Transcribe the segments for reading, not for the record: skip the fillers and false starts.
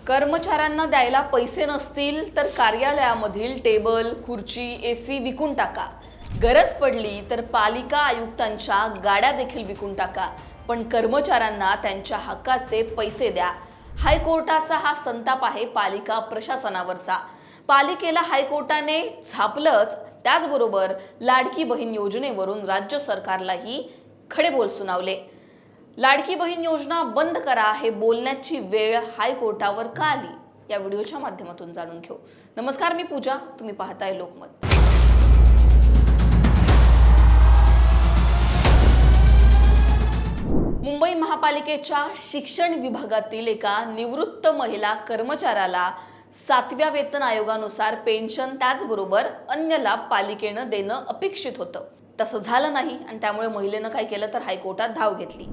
कर्मचाऱ्यांना द्यायला पैसे नसतील तर कार्यालयामधील टेबल, खुर्ची, एसी विकून टाका. गरज पडली तर पालिका आयुक्तांच्या गाड्या देखील विकून टाका. पण कर्मचाऱ्यांना त्यांच्या हक्काचे पैसे द्या. हायकोर्टाचा हा संताप आहे पालिका प्रशासनावरचा. पालिकेला हायकोर्टाने झापलंच, त्याचबरोबर लाडकी बहीण योजनेवरून राज्य सरकारलाही खडेबोल सुनावले. लाडकी बहीण योजना बंद करा हे बोलण्याची वेळ हायकोर्टावर का आली, या व्हिडिओच्या माध्यमातून जाणून घेऊ. नमस्कार, मी पूजा, तुम्ही पाहताय लोकमत. मुंबई महापालिकेच्या शिक्षण विभागातील एका निवृत्त महिला कर्मचाऱ्याला 7व्या वेतन आयोगानुसार पेन्शन त्याचबरोबर अन्य लाभ पालिकेनं देणं अपेक्षित होतं. तसं झालं नाही आणि त्यामुळे महिलेनं काय केलं तर हायकोर्टात धाव घेतली.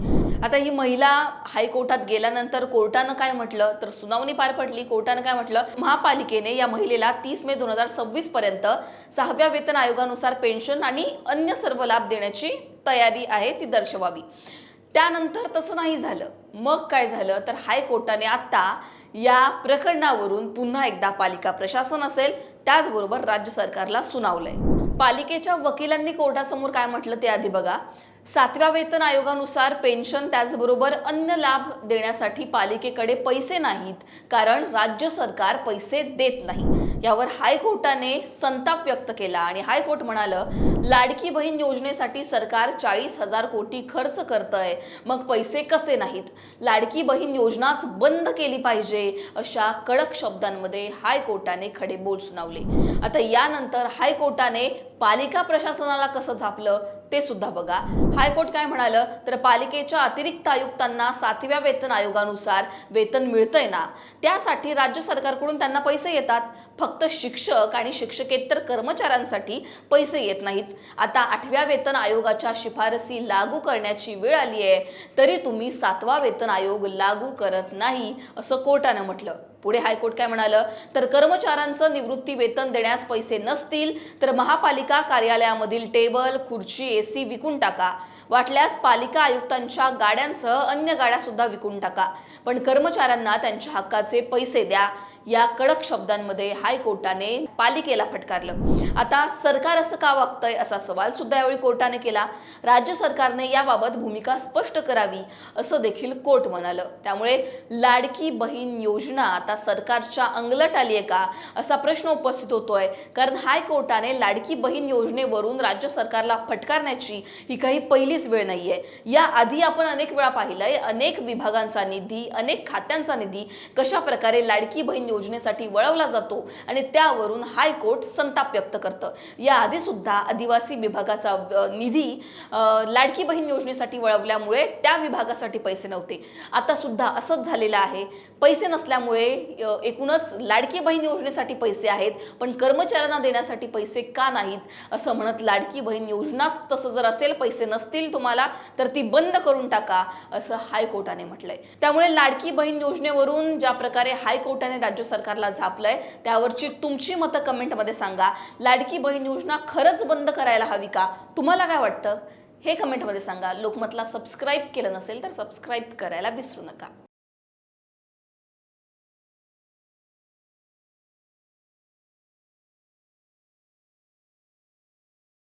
आता ही महिला हायकोर्टात गेल्यानंतर कोर्टानं काय म्हटलं तर सुनावणी पार पडली. कोर्टानं काय म्हटलं, महापालिकेने या महिलेला 30 मे 2026 पर्यंत 6व्या वेतन आयोगानुसार पेन्शन आणि अन्य सर्व लाभ देण्याची तयारी आहे ती दर्शवावी. त्यानंतर तसं नाही झालं. मग काय झालं तर हायकोर्टाने आता या प्रकरणावरून पुन्हा एकदा पालिका प्रशासन असेल त्याचबरोबर राज्य सरकारला सुनावलंय. पालिकेच्या वकिलांनी कोर्टासमोर काय म्हटलं ते आधी बघा. 7व्या वेतन आयोगानुसार पेन्शन त्याचबरोबर अन्य लाभ देण्यासाठी पालिकेकडे पैसे नाहीत, कारण राज्य सरकार पैसे देत नाही. यावर हायकोर्टाने संताप व्यक्त केला आणि हायकोर्ट म्हणालं, लाडकी बहीण योजनेसाठी सरकार 40,000 कोटी खर्च करतंय, मग पैसे कसे नाहीत? लाडकी बहीण योजनाच बंद केली पाहिजे, अशा कडक शब्दांमध्ये हायकोर्टाने खडेबोल सुनावले. आता यानंतर हायकोर्टाने पालिका प्रशासनाला कसं झापलं ते सुद्धा बघा. हायकोर्ट काय म्हणालं तर पालिकेच्या अतिरिक्त आयुक्तांना 7व्या वेतन आयोगानुसार वेतन मिळतंय ना, त्यासाठी राज्य सरकारकडून त्यांना पैसे येतात. फक्त शिक्षक आणि शिक्षकेतर कर्मचाऱ्यांसाठी पैसे येत नाहीत. आता 8व्या वेतन आयोगाच्या शिफारसी लागू करण्याची वेळ आली आहे, तरी तुम्ही 7वा वेतन आयोग लागू करत नाही, असं कोर्टानं म्हटलं. पुढे हायकोर्ट काय म्हणालं तर कर्मचाऱ्यांचं निवृत्ती वेतन देण्यास पैसे नसतील तर महापालिका कार्यालयामधील टेबल, खुर्ची, एसी विकून टाका. वाटल्यास पालिका आयुक्तांच्या गाड्यांसह अन्य गाड्या सुद्धा विकून टाका. पण कर्मचाऱ्यांना त्यांच्या हक्काचे पैसे द्या. या कडक शब्दांमध्ये हायकोर्टाने पालिकेला फटकारलं. आता सरकार असं का वागतंय असा सवाल सुद्धा यावेळी कोर्टाने केला. राज्य सरकारने याबाबत भूमिका स्पष्ट करावी असं देखील कोर्ट म्हणालं. त्यामुळे लाडकी बहीण योजना आता सरकारच्या अंगलट आली आहे का असा प्रश्न उपस्थित होतोय. कारण हायकोर्टाने लाडकी बहीण योजनेवरून राज्य सरकारला फटकारण्याची ही काही पहिलीच वेळ नाहीये. या आधी आपण अनेक वेळा पाहिलंय, अनेक विभागांचा निधी, अनेक खात्यांचा निधी कशा प्रकारे लाडकी बहीण योजनेसाठी वळवला जातो आणि त्यावरून हायकोर्ट संताप व्यक्त करतं. या आधी सुद्धा आदिवासी विभागाचा निधी लाडकी बहीण योजनेसाठी वळवल्यामुळे त्या विभागासाठी पैसे नव्हते. आता सुद्धा असंच झालेलं आहे. पैसे नसल्यामुळे एकूणच लाडकी बहीण योजनेसाठी पैसे आहेत, पण कर्मचाऱ्यांना देण्यासाठी पैसे का नाहीत असं म्हणत लाडकी बहीण योजनाच तसं जर असेल, पैसे नसतील तुम्हाला तर ती बंद करून टाका असं हायकोर्टाने म्हटलंय. त्यामुळे लाडकी बहीण योजनेवरून ज्या प्रकारे हायकोर्टाने राज्य सरकारला झापलंय त्यावरची तुमची मतं कमेंटमध्ये सांगा. लाडकी बहीण योजना खरंच बंद करायला हवी का? तुम्हाला काय वाटतं हे कमेंटमध्ये सांगा. लोकमतला सबस्क्राईब केलं नसेल तर सबस्क्राईब करायला विसरू नका.